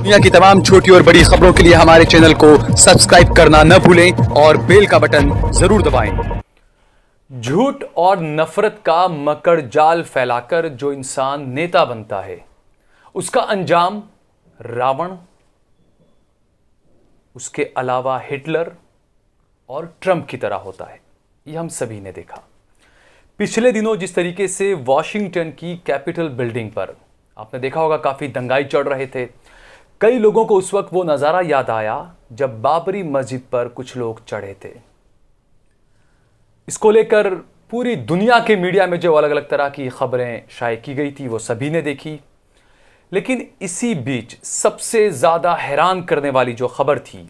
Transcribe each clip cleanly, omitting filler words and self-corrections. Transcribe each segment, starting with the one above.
दुनिया की तमाम छोटी और बड़ी खबरों के लिए हमारे चैनल को सब्सक्राइब करना न भूलें और बेल का बटन जरूर दबाएं। झूठ और नफरत का मकड़ जाल फैलाकर जो इंसान नेता बनता है, उसका अंजाम रावण, उसके अलावा हिटलर और ट्रंप की तरह होता है। यह हम सभी ने देखा। पिछले दिनों जिस तरीके से वॉशिंगटन की कैपिटल बिल्डिंग पर आपने देखा होगा काफी दंगाई चढ़ रहे थे। कई लोगों को उस वक्त वो नजारा याद आया जब बाबरी मस्जिद पर कुछ लोग चढ़े थे। इसको लेकर पूरी दुनिया के मीडिया में जो अलग अलग तरह की खबरें शाये की गई थी वो सभी ने देखी। लेकिन इसी बीच सबसे ज्यादा हैरान करने वाली जो खबर थी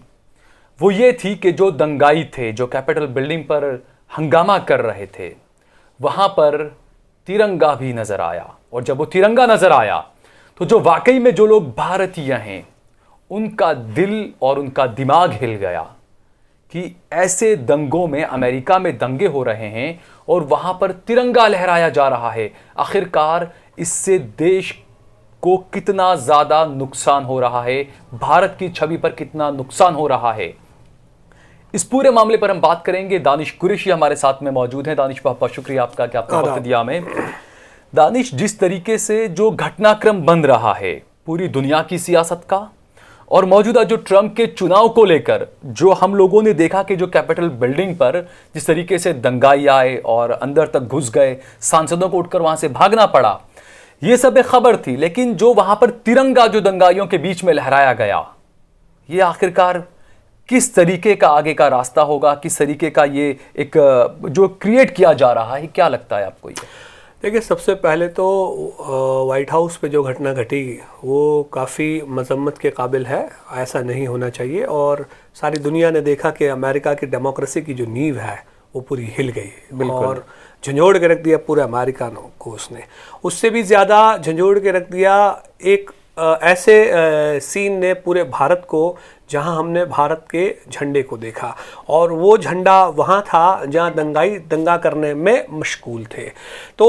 वो ये थी कि जो दंगाई थे, जो कैपिटल बिल्डिंग पर हंगामा कर रहे थे, वहां पर तिरंगा भी नजर आया। और जब वो तिरंगा नजर आया तो जो वाकई में जो लोग भारतीय हैं उनका दिल और उनका दिमाग हिल गया कि ऐसे दंगों में, अमेरिका में दंगे हो रहे हैं और वहां पर तिरंगा लहराया जा रहा है। आखिरकार इससे देश को कितना ज्यादा नुकसान हो रहा है, भारत की छवि पर कितना नुकसान हो रहा है, इस पूरे मामले पर हम बात करेंगे। दानिश कुरैशी हमारे साथ में मौजूद हैं। दानिश, बहुत बहुत शुक्रिया आपका कि आपने वक्त दिया हमें। दानिश, जिस तरीके से जो घटनाक्रम बन रहा है पूरी दुनिया की सियासत का और मौजूदा जो ट्रंप के चुनाव को लेकर जो हम लोगों ने देखा कि जो कैपिटल बिल्डिंग पर जिस तरीके से दंगाई आए और अंदर तक घुस गए, सांसदों को उठकर वहां से भागना पड़ा, यह सब एक खबर थी। लेकिन जो वहां पर तिरंगा जो दंगाइयों के बीच में लहराया गया, ये आखिरकार किस तरीके का आगे का रास्ता होगा, किस तरीके का ये एक जो क्रिएट किया जा रहा है, क्या लगता है आपको? ये देखिए, सबसे पहले तो वाइट हाउस पे जो घटना घटी वो काफ़ी मजम्मत के काबिल है। ऐसा नहीं होना चाहिए। और सारी दुनिया ने देखा कि अमेरिका की डेमोक्रेसी की जो नींव है वो पूरी हिल गई और झंझोड़ के रख दिया पूरे अमेरिका को उसने। उससे भी ज़्यादा झंझोड़ के रख दिया एक ऐसे सीन ने पूरे भारत को, जहां हमने भारत के झंडे को देखा और वो झंडा वहां था जहां दंगा करने में मशगूल थे। तो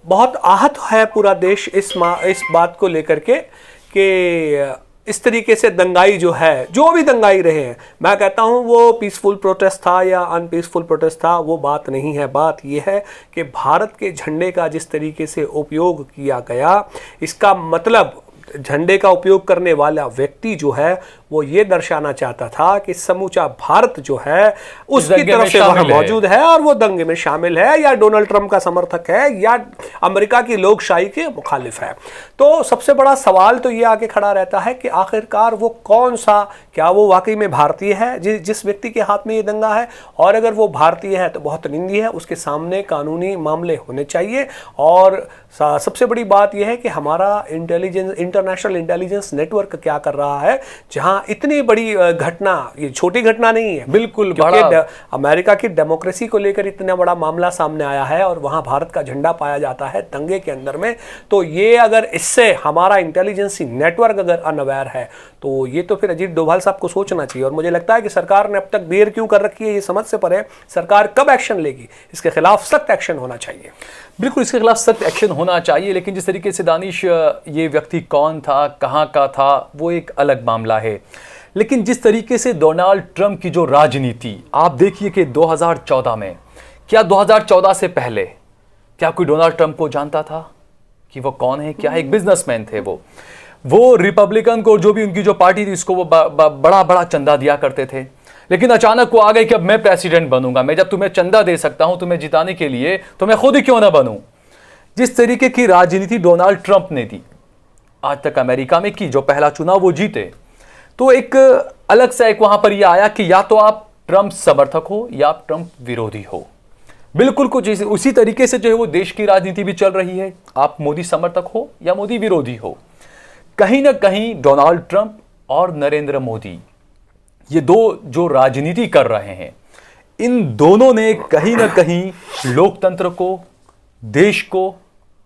बहुत आहत है पूरा देश इस बात को लेकर के कि इस तरीके से दंगाई जो है, जो भी दंगाई रहे हैं, मैं कहता हूं वो पीसफुल प्रोटेस्ट था या अनपीसफुल प्रोटेस्ट था, वो बात नहीं है। बात यह है कि भारत के झंडे का जिस तरीके से उपयोग किया गया, इसका मतलब झंडे का उपयोग करने वाला व्यक्ति जो है वो ये दर्शाना चाहता था कि समूचा भारत जो है उसकी तरफ से वहां मौजूद है और वो दंगे में शामिल है या डोनाल्ड ट्रंप का समर्थक है या अमेरिका की लोकशाही के मुखालिफ है। तो सबसे बड़ा सवाल तो ये आके खड़ा रहता है कि आखिरकार वो कौन सा, क्या वो वाकई में भारतीय है जिस व्यक्ति के हाथ में ये दंगा है? और अगर वो भारतीय है तो बहुत निंदनीय है, उसके सामने कानूनी मामले होने चाहिए। और सबसे बड़ी बात यह है कि हमारा इंटरनेशनल इंटेलिजेंस नेटवर्क क्या कर रहा है, जहां इतनी बड़ी घटना, ये छोटी घटना नहीं है, बिल्कुल बड़ा अमेरिका की डेमोक्रेसी को लेकर इतना बड़ा मामला सामने आया है और वहां भारत का झंडा पाया जाता है दंगे के अंदर में। तो ये अगर इससे हमारा इंटेलिजेंसी नेटवर्क अगर अनअवेयर है तो ये तो फिर अजीत डोभाल साहब को सोचना चाहिए। और मुझे लगता है कि सरकार ने अब तक देर क्यों कर रखी है ये समझ से परे, सरकार कब एक्शन लेगी, इसके खिलाफ सख्त एक्शन होना चाहिए। बिल्कुल, इसके खिलाफ सख्त एक्शन होना चाहिए। लेकिन जिस तरीके से दानिश ये व्यक्ति कौन था, कहां का था, वो एक अलग मामला है। लेकिन जिस तरीके से डोनाल्ड ट्रंप की जो राजनीति, आप देखिए कि 2014 में, क्या 2014 से पहले क्या कोई डोनाल्ड ट्रंप को जानता था कि वो कौन है? क्या एक बिजनेसमैन थे वो रिपब्लिकन को, जो भी उनकी जो पार्टी थी, इसको वो बड़ा बड़ा चंदा दिया करते थे। लेकिन अचानक वो आ गए कि अब मैं प्रेसिडेंट बनूंगा, मैं जब तुम्हें चंदा दे सकता हूं तुम्हें जिताने के लिए तो मैं खुद ही क्यों ना बनूं। जिस तरीके की राजनीति डोनाल्ड ट्रंप ने दी आज तक अमेरिका में की, जो पहला चुनाव वो जीते, तो एक अलग सा एक वहां पर यह आया कि या तो आप ट्रंप समर्थक हो या आप ट्रंप विरोधी हो। बिल्कुल कुछ उसी तरीके से जो है वो देश की राजनीति भी चल रही है, आप मोदी समर्थक हो या मोदी विरोधी हो। कहीं ना कहीं डोनाल्ड ट्रंप और नरेंद्र मोदी, ये दो जो राजनीति कर रहे हैं, इन दोनों ने कहीं ना कहीं लोकतंत्र को, देश को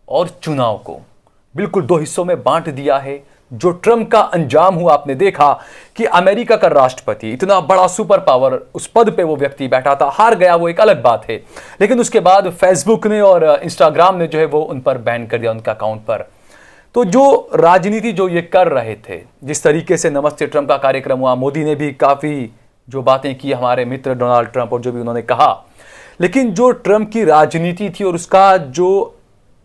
और चुनाव को बिल्कुल दो हिस्सों में बांट दिया है। जो ट्रंप का अंजाम हुआ, आपने देखा कि अमेरिका का राष्ट्रपति, इतना बड़ा सुपर पावर, उस पद पे वो व्यक्ति बैठा था, हार गया, वो एक अलग बात है। लेकिन उसके बाद फेसबुक ने और इंस्टाग्राम ने जो है वो उन पर बैन कर दिया, उनका अकाउंट पर। तो जो राजनीति जो ये कर रहे थे, जिस तरीके से नमस्ते ट्रंप का कार्यक्रम हुआ, मोदी ने भी काफ़ी जो बातें की हमारे मित्र डोनाल्ड ट्रंप और जो भी उन्होंने कहा, लेकिन जो ट्रंप की राजनीति थी और उसका जो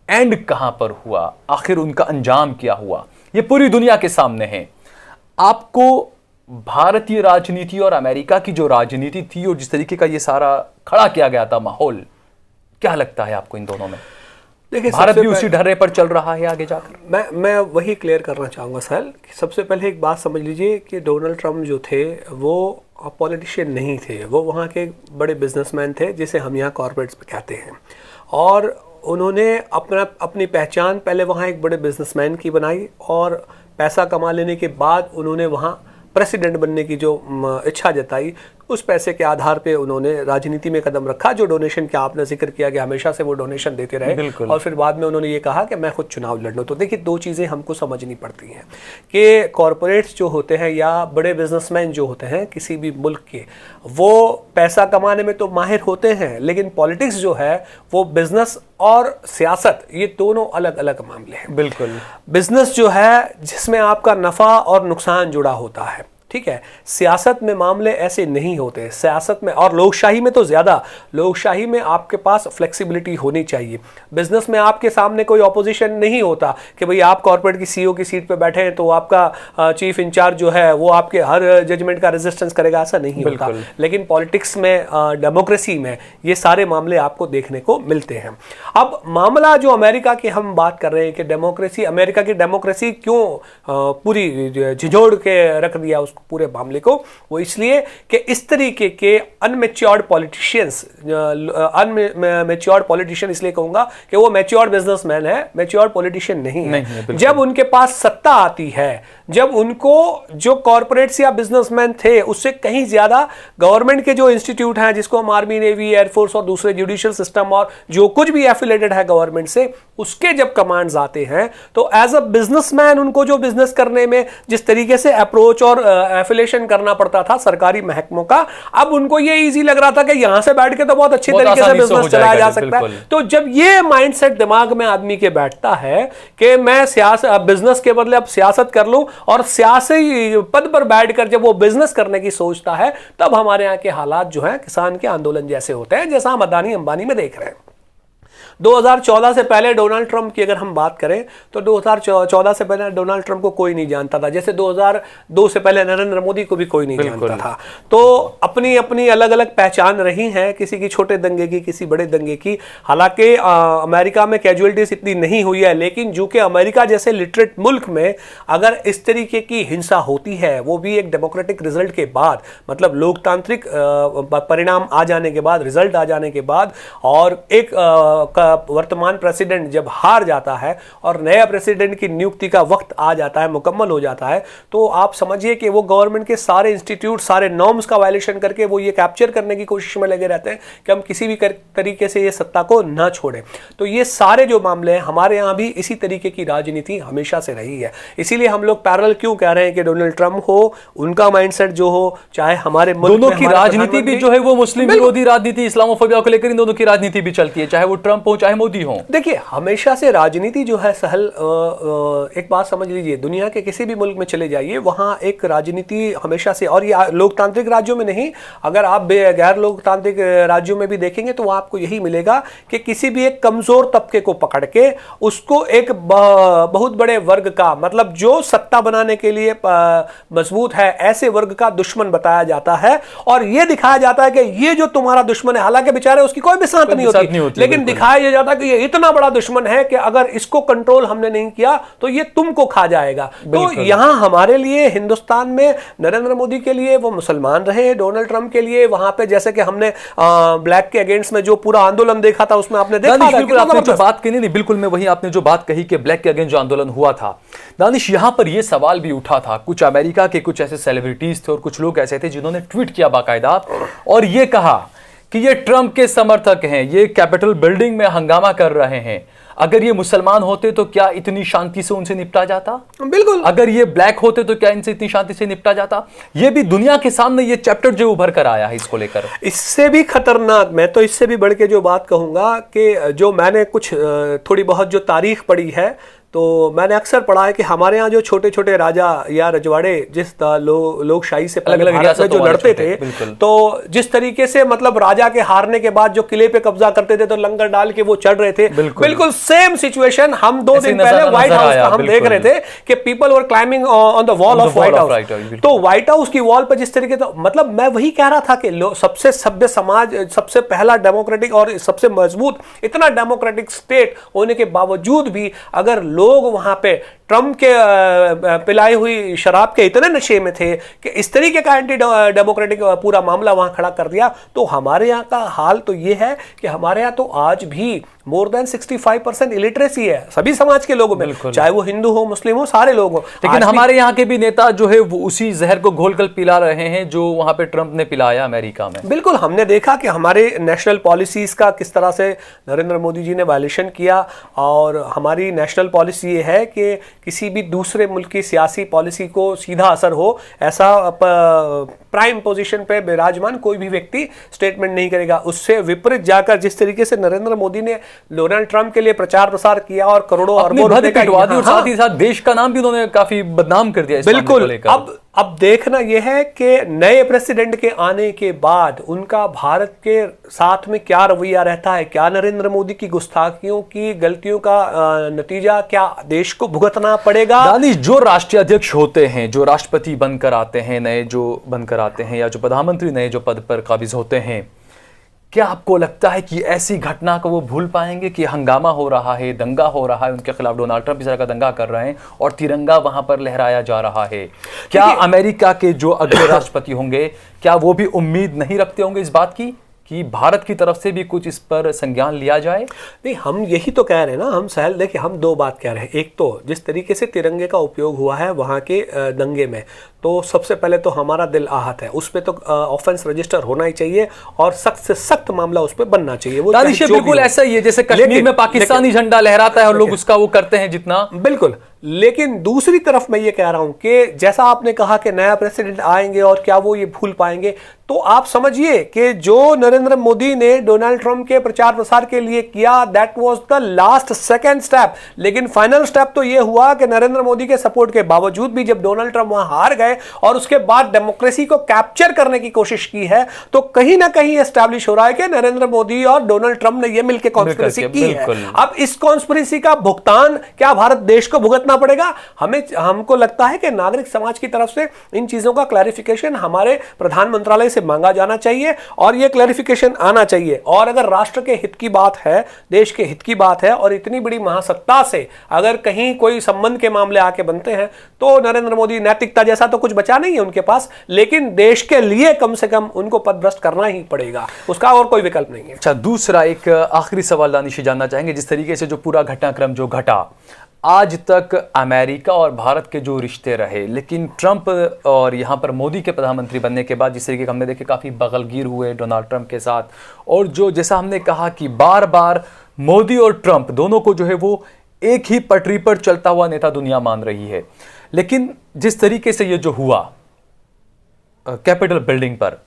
एंड कहां पर हुआ, आखिर उनका अंजाम क्या हुआ, ये पूरी दुनिया के सामने है। आपको भारतीय राजनीति और अमेरिका की जो राजनीति थी और जिस तरीके का ये सारा खड़ा किया गया था माहौल, क्या लगता है आपको इन दोनों में? देखिए, भारत भी उसी ढर्रे पर चल रहा है आगे जाकर? मैं वही क्लियर करना चाहूँगा साहिल कि सबसे पहले एक बात समझ लीजिए कि डोनाल्ड ट्रंप जो थे वो पॉलिटिशियन नहीं थे, वो वहाँ के बड़े बिजनेसमैन थे, जिसे हम यहाँ कॉर्पोरेट्स पे कहते हैं। और उन्होंने अपनी पहचान पहले वहाँ एक बड़े बिजनेसमैन की बनाई और पैसा कमा लेने के बाद उन्होंने वहाँ प्रेसिडेंट बनने की जो इच्छा जताई, उस पैसे के आधार पे उन्होंने राजनीति में कदम रखा। जो डोनेशन का आपने जिक्र किया कि हमेशा से वो डोनेशन देते रहे और फिर बाद में उन्होंने ये कहा कि मैं खुद चुनाव लड़ूं। तो देखिए, दो चीज़ें हमको समझनी पड़ती हैं कि कॉरपोरेट्स जो होते हैं या बड़े बिजनेसमैन जो होते हैं किसी भी मुल्क के, वो पैसा कमाने में तो माहिर होते हैं, लेकिन पॉलिटिक्स जो है वो बिजनेस और सियासत, ये दोनों अलग अलग मामले हैं। बिल्कुल। बिजनेस जो है जिसमें आपका नफ़ा और नुकसान जुड़ा होता है, ठीक है। सियासत में मामले ऐसे नहीं होते। सियासत में और लोकशाही में तो ज़्यादा, लोकशाही में आपके पास फ्लेक्सिबिलिटी होनी चाहिए। बिजनेस में आपके सामने कोई ऑपोजिशन नहीं होता कि भाई आप कॉर्पोरेट की सीईओ की सीट पे बैठे हैं तो आपका चीफ इंचार्ज जो है वो आपके हर जजमेंट का रेजिस्टेंस करेगा, ऐसा नहीं होता। लेकिन पॉलिटिक्स में, डेमोक्रेसी में ये सारे मामले आपको देखने को मिलते हैं। अब मामला जो अमेरिका की हम बात कर रहे हैं कि डेमोक्रेसी, अमेरिका की डेमोक्रेसी क्यों पूरी झिझोड़ के रख दिया उसको पूरे मामले को, वो इसलिए कि इस तरीके के अनमेच्योर्ड पॉलिटिशियंस, अनमेच्योर्ड पॉलिटिशियन इसलिए कहूंगा कि वो मैच्योर्ड बिजनेसमैन है, मैच्योर्ड पॉलिटिशियन नहीं है। जब उनके पास सत्ता आती है, जब उनको जो कॉर्पोरेट्स या बिजनेसमैन थे उससे कहीं ज्यादा गवर्नमेंट के जो इंस्टीट्यूट हैं, जिसको हम आर्मी, नेवी, एयरफोर्स और दूसरे जुडिशियल सिस्टम और जो कुछ भी एफिलेटेड है गवर्नमेंट से, उसके जब कमांड्स आते हैं तो एज अ बिजनेसमैन उनको जो बिजनेस करने में जिस तरीके से अप्रोच और एफिलेशन करना पड़ता था सरकारी महकमों का, अब उनको ये इजी लग रहा था कि यहां से बैठ के तो बहुत अच्छी तरीके से बिजनेस चलाया जा सकता है। तो जब ये माइंडसेट दिमाग में आदमी के बैठता है कि मैं बिजनेस के बदले अब सियासत कर लूं, और सियासी पद पर बैठकर जब वो बिजनेस करने की सोचता है, तब हमारे यहां के हालात जो हैं किसान के आंदोलन जैसे होते हैं, जैसा हम अदानी अंबानी में देख रहे हैं। 2014 से पहले डोनाल्ड ट्रंप की अगर हम बात करें तो 2014 से पहले डोनाल्ड ट्रंप को कोई नहीं जानता था, जैसे 2002 से पहले नरेंद्र मोदी को भी कोई नहीं जानता था। तो अपनी अपनी अलग अलग पहचान रही है, किसी की छोटे दंगे की, किसी बड़े दंगे की। हालांकि अमेरिका में कैजुअलिटीज इतनी नहीं हुई है, लेकिन जो कि अमेरिका जैसे लिटरेट मुल्क में अगर इस तरीके की हिंसा होती है, वो भी एक डेमोक्रेटिक रिजल्ट के बाद, मतलब लोकतांत्रिक परिणाम आ जाने के बाद, रिजल्ट आ जाने के बाद, और एक वर्तमान प्रेसिडेंट जब हार जाता है और नया प्रेसिडेंट की नियुक्ति का वक्त आ जाता है, मुकम्मल हो जाता है, तो आप समझिए कि वो गवर्नमेंट के सारे इंस्टीट्यूट, सारे नॉर्म्स का वायलेशन करके वो ये कैप्चर करने की कोशिश में लगे रहते हैं कि हम किसी भी तरीके से ये सत्ता को ना छोड़ें। तो ये सारे जो मामले हैं, हमारे यहाँ भी इसी तरीके की राजनीति हमेशा से रही है। इसीलिए हम लोग पैरेलल क्यों कह रहे हैं कि डोनाल्ड ट्रंप हो, उनका माइंडसेट जो हो, चाहे हमारे मुल्क दोनों की राजनीति भी जो है वो मुस्लिम विरोधी राजनीति, इस्लामोफोबिया को लेकर इन दोनों की राजनीति भी चलती है, चाहे वो ट्रंप हो चाहे मोदी हो। देखिए, हमेशा से राजनीति जो है सहल, एक बात समझ लीजिए, दुनिया के किसी भी मुल्क में चले जाइए, वहां एक राजनीति हमेशा से, और ये लोकतांत्रिक राज्यों में नहीं, अगर आप गैर लोकतांत्रिक राज्यों में भी देखेंगे तो आपको यही मिलेगा कि किसी भी एक कमजोर तबके को पकड़ के उसको एक बहुत बड़े वर्ग का, मतलब जो सत्ता बनाने के लिए मजबूत है, ऐसे वर्ग का दुश्मन बताया जाता है और यह दिखाया जाता है कि ये जो तुम्हारा दुश्मन है, हालांकि बेचारे उसकी कोई भी सांत नहीं होती, लेकिन दिखाया जाता है कि ये इतना बड़ा दुश्मन है कि अगर इसको कंट्रोल हमने नहीं किया तो ये तुमको खा जाएगा। तो यहां हमारे लिए, हिंदुस्तान में नरेंद्र मोदी के लिए वो मुसलमान रहे, डोनाल्ड ट्रंप के लिए वहां पे जैसे कि हमने ब्लैक के अगेंस्ट में जो पूरा आंदोलन देखा था, उसमें आपने देखा आपने जो बात कही, नहीं बिल्कुल मैं वही, आपने जो बात कही कि ब्लैक के अगेंस्ट जो आंदोलन हुआ था, दानिश, यहां पर यह सवाल भी उठा था, कुछ अमेरिका के कुछ ऐसे सेलिब्रिटीज थे और कुछ लोग ऐसे थे जिन्होंने ट्वीट किया बाकायदा और ये कहा कि ये ट्रंप के समर्थक हैं, ये कैपिटल बिल्डिंग में हंगामा कर रहे हैं, अगर ये मुसलमान होते तो क्या इतनी शांति से उनसे निपटा जाता? बिल्कुल। अगर ये ब्लैक होते तो क्या इनसे इतनी शांति से निपटा जाता? ये भी दुनिया के सामने ये चैप्टर जो उभर कर आया है इसको लेकर, इससे भी खतरनाक, मैं तो इससे भी बढ़ के जो बात कहूंगा कि जो मैंने कुछ थोड़ी बहुत जो तारीख पढ़ी है, तो मैंने अक्सर पढ़ा है कि हमारे यहाँ जो छोटे छोटे राजा या रजवाड़े जिस लोकशाही से पहले भारत में जो लड़ते थे, तो जिस तरीके से मतलब राजा के हारने के बाद जो किले पे कब्जा करते थे तो लंगर डाल के वो चढ़ रहे थे, बिल्कुल सेम सिचुएशन हम 2 दिन पहले व्हाइट हाउस का हम देख रहे थे कि people were climbing on the wall of white house. तो व्हाइट हाउस की वॉल पर जिस तरीके, तो मतलब मैं वही कह रहा था कि सबसे सभ्य समाज, सबसे पहला डेमोक्रेटिक और सबसे मजबूत, इतना डेमोक्रेटिक स्टेट होने के बावजूद भी अगर लोग वहां पे ट्रंप के पिलाई हुई शराब के इतने नशे में थे कि इस तरीके का एंटी डेमोक्रेटिक पूरा मामला वहां खड़ा कर दिया, तो हमारे यहाँ का हाल तो ये है कि हमारे यहाँ तो आज भी मोर देन 65% इलिटरेसी है सभी समाज के लोगों में, चाहे वो हिंदू हो, मुस्लिम हो, सारे लोग हो। लेकिन हमारे यहाँ के भी नेता जो है वो उसी जहर को घोलकर पिला रहे हैं जो वहां पे ट्रंप ने पिलाया अमेरिका में। बिल्कुल, हमने देखा कि हमारे नेशनल पॉलिसीज का किस तरह से नरेंद्र मोदी जी ने वायलेशन किया, और हमारी नेशनल पॉलिसी ये है कि किसी भी दूसरे मुल्क की सियासी पॉलिसी को सीधा असर हो ऐसा प्राइम पोजीशन पे विराजमान कोई भी व्यक्ति स्टेटमेंट नहीं करेगा। उससे विपरीत जाकर जिस तरीके से नरेंद्र मोदी ने डोनाल्ड ट्रंप के लिए प्रचार प्रसार किया और करोड़ों अरबों रुपए का, और साथ ही साथ देश का नाम भी उन्होंने काफी बदनाम कर दिया। बिल्कुल, अब देखना यह है कि नए प्रेसिडेंट के आने के बाद उनका भारत के साथ में क्या रवैया रहता है, क्या नरेंद्र मोदी की गुस्ताखियों की गलतियों का नतीजा क्या देश को भुगतना पड़ेगा। दानिश, जो राष्ट्रीय अध्यक्ष होते हैं, जो राष्ट्रपति बनकर आते हैं, नए जो बनकर आते हैं, या जो प्रधानमंत्री नए जो पद पर काबिज होते हैं, क्या आपको लगता है कि ऐसी घटना को वो भूल पाएंगे कि हंगामा हो रहा है, दंगा हो रहा है उनके खिलाफ, डोनाल्ड ट्रंप इस तरह का दंगा कर रहे हैं और तिरंगा वहां पर लहराया जा रहा है? क्या अमेरिका के जो अगले राष्ट्रपति होंगे क्या वो भी उम्मीद नहीं रखते होंगे इस बात की कि भारत की तरफ से भी कुछ इस पर संज्ञान लिया जाए? नहीं, हम यही तो कह रहे हैं ना, हम सहल देखिए, हम 2 बात कह रहे हैं। एक तो जिस तरीके से तिरंगे का उपयोग हुआ है वहां के दंगे में, तो सबसे पहले तो हमारा दिल आहत है, उस पर तो ऑफेंस रजिस्टर होना ही चाहिए और सख्त से सख्त मामला उस पर बनना चाहिए। वो बिल्कुल ऐसा ही है जैसे कश्मीर में पाकिस्तानी झंडा लहराता है और लोग उसका वो करते हैं जितना। बिल्कुल, लेकिन दूसरी तरफ मैं ये कह रहा हूं कि जैसा आपने कहा कि नया प्रेसिडेंट आएंगे और क्या वो ये भूल पाएंगे, तो आप समझिए कि जो नरेंद्र मोदी ने डोनाल्ड ट्रंप के प्रचार प्रसार के लिए किया, that was the last second step, लेकिन फाइनल स्टेप तो ये हुआ कि नरेंद्र मोदी के सपोर्ट के बावजूद भी जब डोनाल्ड ट्रंप वहां हार गए और उसके बाद डेमोक्रेसी को कैप्चर करने की कोशिश की है, तो कहीं ना कहीं एस्टैब्लिश हो रहा है कि नरेंद्र मोदी और डोनाल्ड ट्रंप ने यह मिलकर कॉन्स्पिरेसी की है। अब इस कॉन्स्पिरेसी का भुगतान क्या भारत देश को भुगतना पड़ेगा? हमको लगता है कि नागरिक समाज की तरफ से इन चीजों का क्लैरिफिकेशन हमारे प्रधान मंत्रालय से मांगा जाना चाहिए और यह क्लैरिफिकेशन आना चाहिए। और अगर राष्ट्र के हित की बात है, देश के हित की बात है और इतनी बड़ी महासत्ता से अगर कहीं कोई संबंध के मामले आके बनते हैं, तो नरेंद्र मोदी, नैतिकता जैसा तो कुछ बचा नहीं है उनके पास, लेकिन देश के लिए कम से कम उनको पदभ्रष्ट करना ही पड़ेगा, उसका और कोई विकल्प नहीं है। अच्छा, दूसरा एक आखिरी सवाल दानिश जानना चाहेंगे, जिस तरीके से जो पूरा घटनाक्रम जो घटा, आज तक अमेरिका और भारत के जो रिश्ते रहे, लेकिन ट्रंप और यहाँ पर मोदी के प्रधानमंत्री बनने के बाद जिस तरीके हमने देखे काफ़ी बगलगीर हुए डोनाल्ड ट्रंप के साथ, और जो जैसा हमने कहा कि बार बार मोदी और ट्रंप दोनों को जो है वो एक ही पटरी पर चलता हुआ नेता दुनिया मान रही है, लेकिन जिस तरीके से ये जो हुआ कैपिटल बिल्डिंग पर,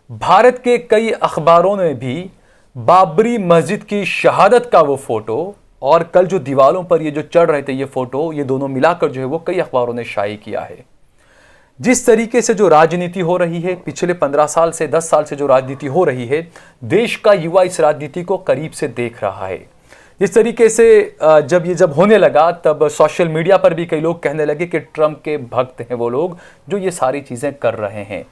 भारत के कई अखबारों ने भी बाबरी मस्जिद की शहादत का वो फोटो और कल जो दीवारों पर ये जो चढ़ रहे थे ये फोटो, ये दोनों मिलाकर जो है वो कई अखबारों ने शाये किया है। जिस तरीके से जो राजनीति हो रही है, पिछले 15 साल से 10 साल से जो राजनीति हो रही है, देश का युवा इस राजनीति को करीब से देख रहा है। जिस तरीके से जब होने लगा, तब सोशल मीडिया पर भी कई लोग कहने लगे कि ट्रंप के भक्त हैं वो लोग जो ये सारी चीजें कर रहे हैं।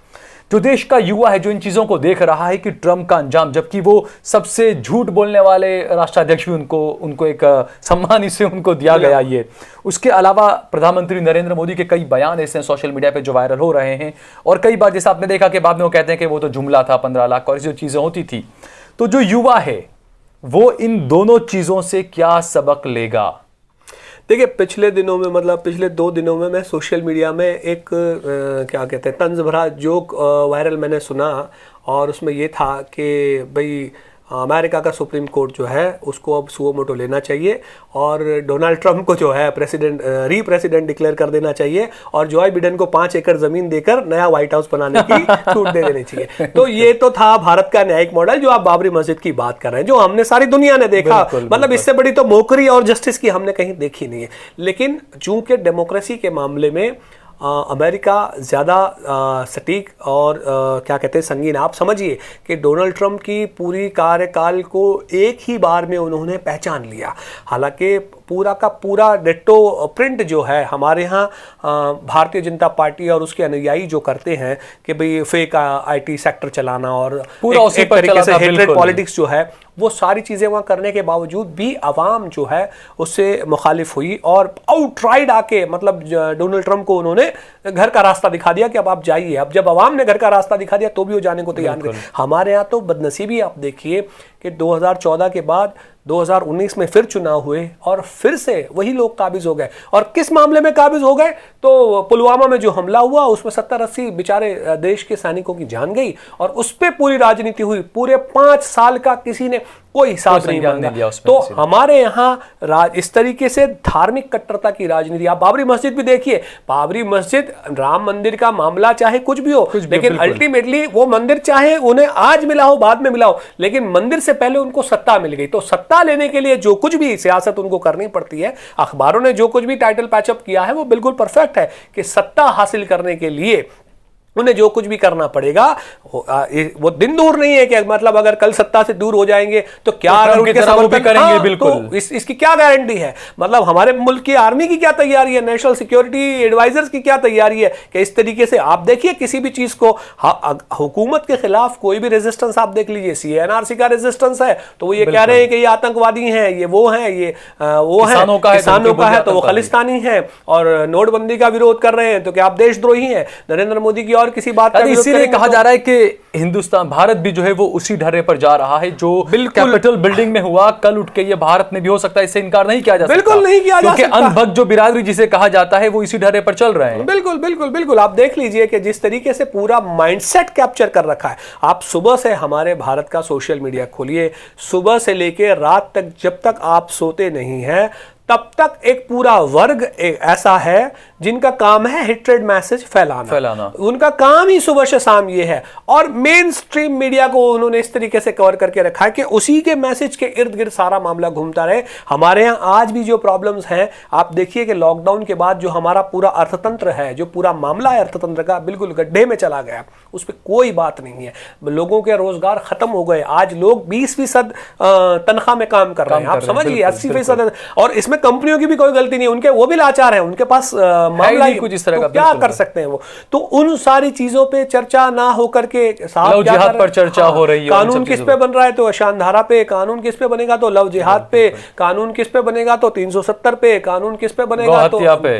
जो देश का युवा है जो इन चीजों को देख रहा है कि ट्रंप का अंजाम, जबकि वो सबसे झूठ बोलने वाले राष्ट्राध्यक्ष भी उनको एक सम्मान इससे उनको दिया गया। ये उसके अलावा प्रधानमंत्री नरेंद्र मोदी के कई बयान ऐसे सोशल मीडिया पे जो वायरल हो रहे हैं, और कई बार जैसा आपने देखा कि बाद में वो कहते हैं कि वो तो जुमला था 15 लाख और ऐसी जो चीजें होती थी। तो जो युवा है वो इन दोनों चीजों से क्या सबक लेगा? देखिए, पिछले दिनों में, मतलब पिछले 2 दिनों में मैं सोशल मीडिया में एक क्या कहते हैं तंज भरा जोक वायरल मैंने सुना, और उसमें ये था कि भाई अमेरिका का सुप्रीम कोर्ट जो है उसको अब सुओ मोटो लेना चाहिए और डोनाल्ड ट्रंप को जो है प्रेसिडेंट डिक्लेयर कर देना चाहिए और जॉय बिडेन को 5 एकड़ जमीन देकर नया व्हाइट हाउस बनाने की छूट दे देनी चाहिए। तो ये तो था भारत का न्यायिक मॉडल जो आप बाबरी मस्जिद की बात कर रहे हैं, जो हमने सारी दुनिया ने देखा। मतलब इससे बड़ी तो मोकरी और जस्टिस की हमने कहीं देखी नहीं है। लेकिन चूंकि डेमोक्रेसी के मामले में अमेरिका ज़्यादा सटीक और क्या कहते हैं संगीन, आप समझिए कि डोनाल्ड ट्रंप की पूरी कार्यकाल को एक ही बार में उन्होंने पहचान लिया। हालांकि पूरा का पूरा डिट्टो प्रिंट जो है हमारे यहाँ भारतीय जनता पार्टी और उसके अनुयायी जो करते हैं कि भाई फेक आईटी सेक्टर चलाना और पूरा उसी एक पर तरीके से चला था, हेट्रेड बिल्कुल। पॉलिटिक्स जो है, वो सारी चीज़ें वहाँ करने के बावजूद भी अवाम जो है उससे मुखालिफ हुई और आउटराइड आके मतलब डोनाल्ड ट्रंप को उन्होंने घर का रास्ता दिखा दिया कि अब आप जाइए। अब जब अवाम ने घर का रास्ता दिखा दिया तो भी वो जाने को तैयार नहीं। हमारे यहाँ तो बदनसीबी आप देखिए कि 2014 के बाद 2019 में फिर चुनाव हुए और फिर से वही लोग काबिज हो गए। और किस मामले में काबिज हो गए? तो पुलवामा में जो हमला हुआ उसमें 70-80 बेचारे देश के सैनिकों की जान गई और उस पर पूरी राजनीति हुई। पूरे 5 साल का किसी ने कोई हिसाब नहीं मांगा। तो हमारे यहाँ इस तरीके से धार्मिक कट्टरता की राजनीति। आप बाबरी मस्जिद भी देखिए, बाबरी मस्जिद राम मंदिर का मामला चाहे कुछ भी हो, लेकिन अल्टीमेटली वो मंदिर चाहे उन्हें आज मिला हो बाद में मिला हो, लेकिन मंदिर से पहले उनको सत्ता मिल गई। तो सत्ता लेने के लिए जो कुछ भी सियासत उनको करनी पड़ती है, अखबारों ने जो कुछ भी टाइटल पैचअप किया है वो बिल्कुल परफेक्ट है कि सत्ता हासिल करने के लिए उन्हें जो कुछ भी करना पड़ेगा। वो दिन दूर नहीं है कि मतलब अगर कल सत्ता से दूर हो जाएंगे तो क्या अगर उनके समर्थन करेंगे, बिल्कुल तो इसकी क्या गारंटी है? मतलब हमारे मुल्क की आर्मी की क्या तैयारी है, नेशनल सिक्योरिटी एडवाइजर्स की क्या तैयारी है कि इस तरीके से आप देखिए किसी भी चीज को हुकूमत के खिलाफ कोई भी रेजिस्टेंस आप देख लीजिए, CNRC का रेजिस्टेंस है तो वो ये कह रहे हैं कि ये आतंकवादी हैं, ये वो हैं, ये वो है, किसानों का है तो वो खालिस्तानी है, और नोटबंदी का विरोध कर रहे हैं तो क्या आप देशद्रोही हैं, नरेंद्र मोदी की और किसी बात का विरोध इसीलिए कहा जा रहा है कि हिंदुस्तान भारत भी जो है वो उसी ढर्रे पर जा रहा है जो कैपिटल बिल्डिंग में हुआ, कल उठ के ये भारत में भी हो सकता है। इससे इनकार नहीं किया जा सकता, बिल्कुल नहीं किया जा सकता, क्योंकि अनभक्त जो बिरादरी जिसे कहा जाता है वो इसी ढर्रे पर चल रहे हैं। बिल्कुल बिल्कुल बिल्कुल। आप देख लीजिए कि जिस तरीके से पूरा माइंडसेट कैप्चर कर रखा है। आप सुबह से हमारे भारत का सोशल मीडिया खोलिए, सुबह से लेके रात तक, जब तक आप सोते नहीं हैं तब तक एक पूरा वर्ग ऐसा है जिनका काम है हेट्रेड मैसेज फैलाना। उनका काम ही सुबह से शाम ये है और मेन स्ट्रीम मीडिया को उन्होंने इस तरीके से कवर करके रखा है कि उसी के मैसेज के इर्द गिर्द सारा मामला घूमता रहे। हमारे यहाँ आज भी जो प्रॉब्लम्स हैं, आप देखिए कि लॉकडाउन के बाद जो हमारा पूरा अर्थतंत्र है, जो पूरा मामला है अर्थतंत्र का, बिल्कुल गड्ढे में चला गया। उस पर कोई बात नहीं है। लोगों के रोजगार खत्म हो गए। आज लोग 20% तनख्वाह में काम कर रहे हैं। आप समझिए 80%। और इसमें कंपनियों की भी कोई गलती नहीं, उनके वो भी लाचार हैं, उनके पास मामला ही कुछ इस तरह का, क्या कर सकते हैं वो। तो उन सारी चीजों पे चर्चा ना होकर के साहब जिहाद पर चर्चा हो रही है। कानून किस पे बन रहा है तो अशान धारा पे, कानून किस पे बनेगा तो लव जिहाद पे, कानून किस पे बनेगा तो 370 पे, कानून किस पे बनेगा तो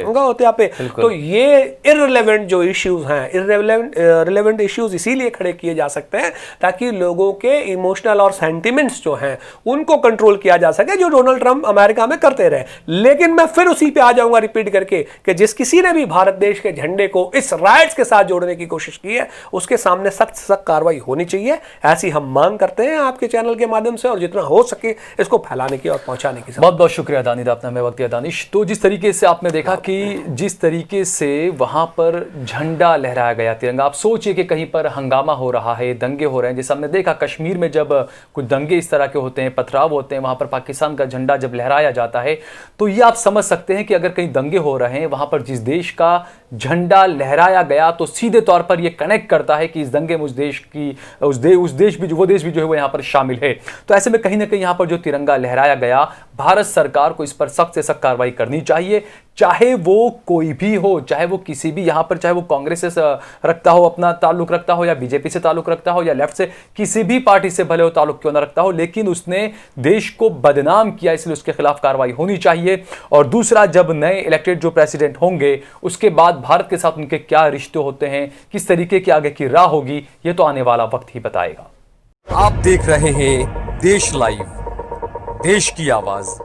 गौहत्या पे। तो ये इररिलेवेंट जो इश्यूज हैं, इररिलेवेंट इश्यूज इसीलिए खड़े किए जा सकते हैं ताकि लोगों के इमोशनल और सेंटिमेंट्स जो हैं उनको कंट्रोल किया जा सके, जो डोनाल्ड ट्रंप अमेरिका में करते रहे। लेकिन मैं फिर उसी पे आ जाऊंगा रिपीट करके कि जिस किसी ने भी भारत देश के झंडे को इस राइट्स के साथ जोड़ने की कोशिश की है उसके सामने सख्त से सख्त कार्रवाई होनी चाहिए। ऐसी हम मांग करते हैं आपके चैनल के माध्यम से और जितना हो सके इसको फैलाने की और पहुंचाने की। बहुत बहुत शुक्रिया दानिश, आपने हमें वक्त दिया। दानिश, तो जिस तरीके से आपने देखा कि जिस तरीके से वहां पर झंडा लहराया गया, तिरंगा, आप सोचिए कि कहीं पर हंगामा हो रहा है, दंगे हो रहे हैं। जैसे हमने देखा कश्मीर में जब कुछ दंगे इस तरह के होते हैं, पथराव होते हैं, वहां पर पाकिस्तान का झंडा जब लहराया जाता है तो ये आप समझ सकते हैं कि अगर कहीं दंगे हो रहे हैं वहां पर जिस देश का झंडा लहराया गया तो सीधे तौर पर यह कनेक्ट करता है कि इस दंगे में उस देश की वो देश भी जो है वो यहां पर शामिल है। तो ऐसे में कहीं ना कहीं यहां पर जो तिरंगा लहराया गया, भारत सरकार को इस पर सख्त से सख्त कार्रवाई करनी चाहिए, चाहे वो कोई भी हो, चाहे वो किसी भी यहां पर, चाहे वो कांग्रेस से रखता हो, अपना ताल्लुक रखता हो, या बीजेपी से ताल्लुक रखता हो, या लेफ्ट से किसी भी पार्टी से भले हो ताल्लुक क्यों ना रखता हो, लेकिन उसने देश को बदनाम किया, इसलिए उसके खिलाफ कार्रवाई होनी चाहिए। और दूसरा, जब नए इलेक्टेड जो प्रेसिडेंट होंगे उसके बाद भारत के साथ उनके क्या रिश्ते होते हैं, किस तरीके की आगे की राह होगी, ये तो आने वाला वक्त ही बताएगा। आप देख रहे हैं देश लाइव, देश की आवाज।